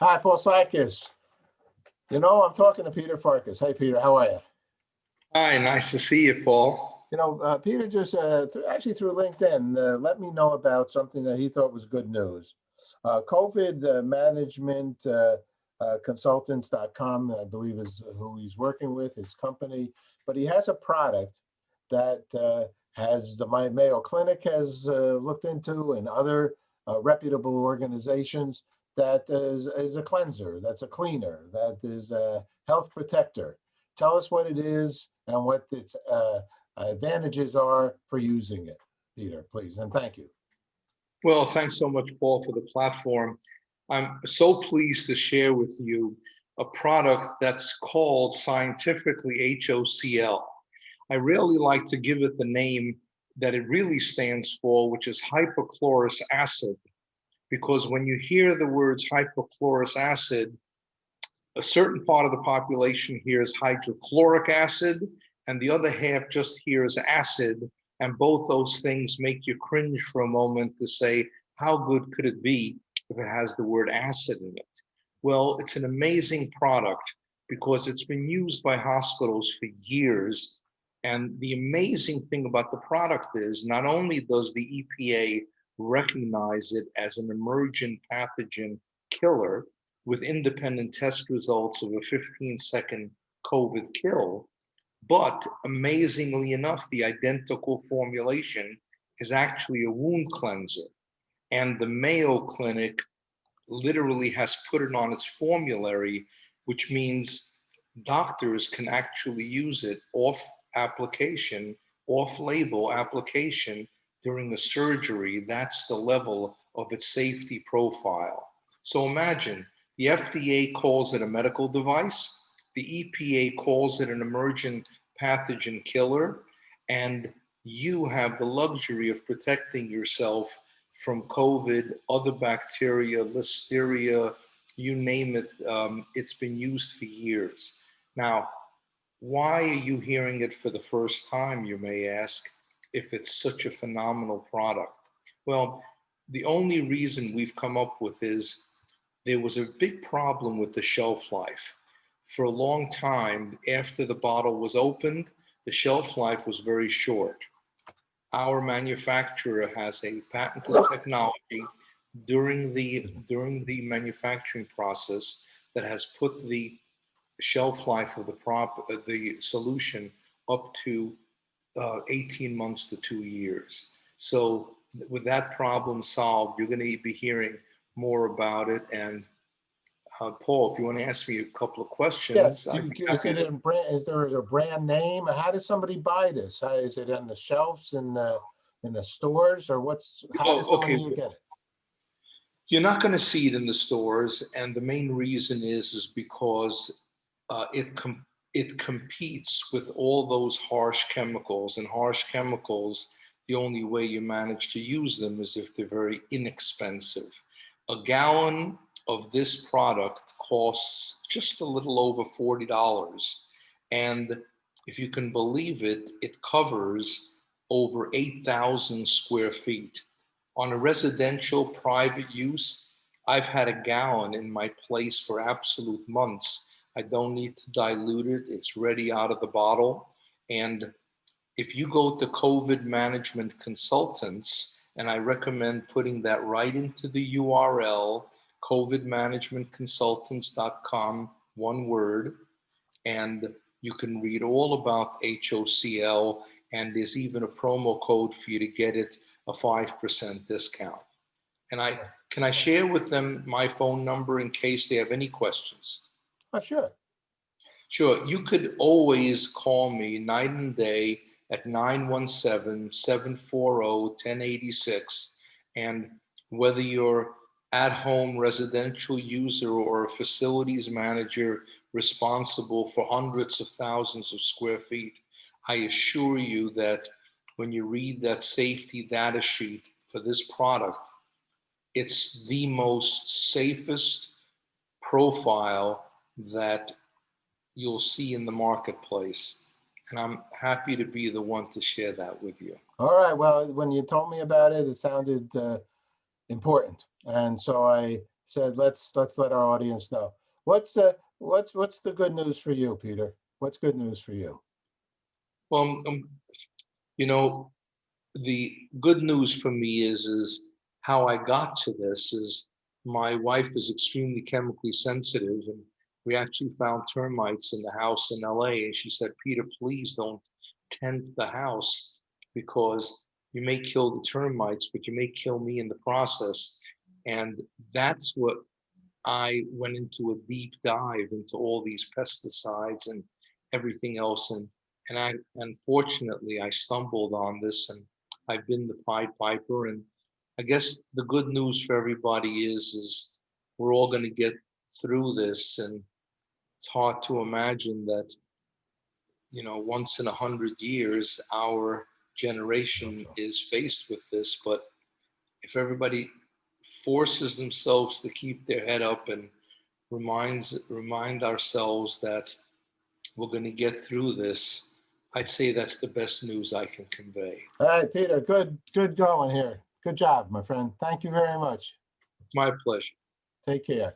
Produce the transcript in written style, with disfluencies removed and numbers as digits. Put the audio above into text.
Hi, Paul Farkas. I'm talking to Peter Farkas. Hey, Peter, how are you? Hi, nice to see you, Paul. Peter just actually through LinkedIn let me know about something that he thought was good news. COVID management consultants.com, I believe, is who he's working with, his company. But he has a product that has the Mayo Clinic has looked into, and other reputable organizations. That is a cleanser, that's a cleaner, that is a health protector. Tell us what it is and what its advantages are for using it, Peter, please, and thank you. Well, thanks so much, Paul, for the platform. I'm so pleased to share with you a product that's called scientifically HOCL. I really like to give it the name that it really stands for, which is hypochlorous acid, because when you hear the words hypochlorous acid, a certain part of the population hears hydrochloric acid, and the other half just hears acid. And both those things make you cringe for a moment to say, how good could it be if it has the word acid in it? Well, it's an amazing product because it's been used by hospitals for years. And the amazing thing about the product is not only does the EPA recognize it as an emergent pathogen killer with independent test results of a 15-second COVID kill, but amazingly enough, the identical formulation is actually a wound cleanser. And the Mayo Clinic literally has put it on its formulary, which means doctors can actually use it off-application, off-label application during a surgery. That's the level of its safety profile. So imagine, the FDA calls it a medical device, the EPA calls it an emergent pathogen killer, and you have the luxury of protecting yourself from COVID, other bacteria, listeria, you name it. It's been used for years. Now, why are you hearing it for the first time, you may ask, if it's such a phenomenal product? Well, the only reason we've come up with is there was a big problem with the shelf life. For a long time, after the bottle was opened, the shelf life was very short. Our manufacturer has a patented technology during the manufacturing process that has put the shelf life of the solution up to 18 months to 2 years. So with that problem solved, you're going to be hearing more about it. And Paul, if you want to ask me a couple of questions, is there a brand name? How does somebody buy this? Is it on the shelves in the stores, or how does somebody get it? You're not going to see it in the stores, and the main reason is because it competes with all those harsh chemicals, and harsh chemicals, the only way you manage to use them is if they're very inexpensive. A gallon of this product costs just a little over $40. And if you can believe it, it covers over 8,000 square feet. On a residential private use, I've had a gallon in my place for absolute months. I don't need to dilute it. It's ready out of the bottle. And if you go to COVID management consultants, and I recommend putting that right into the URL, covidmanagementconsultants.com, one word, and you can read all about HOCL, and there's even a promo code for you to get it, a 5% discount. And can I share with them my phone number in case they have any questions? Oh, sure. Sure. You could always call me night and day at 917-740-1086. And whether you're at-home residential user or a facilities manager responsible for hundreds of thousands of square feet, I assure you that when you read that safety data sheet for this product, it's the most safest profile that you'll see in the marketplace. And I'm happy to be the one to share that with you. All right. Well, when you told me about it, it sounded important. And so I said, let's let our audience know. What's the good news for you, Peter? What's good news for you? Well, you know, the good news for me is how I got to this is my wife is extremely chemically sensitive, and we actually found termites in the house in LA. And she said, Peter, please don't tend the house because you may kill the termites, but you may kill me in the process. And that's what I went into a deep dive into all these pesticides and everything else. And I unfortunately I stumbled on this, and I've been the Pied Piper. And I guess the good news for everybody is we're all going to get through this. And it's hard to imagine that, once in 100 years, our generation is faced with this. But if everybody forces themselves to keep their head up and remind ourselves that we're going to get through this, I'd say that's the best news I can convey. All right, Peter, good going here. Good job, my friend. Thank you very much. My pleasure. Take care.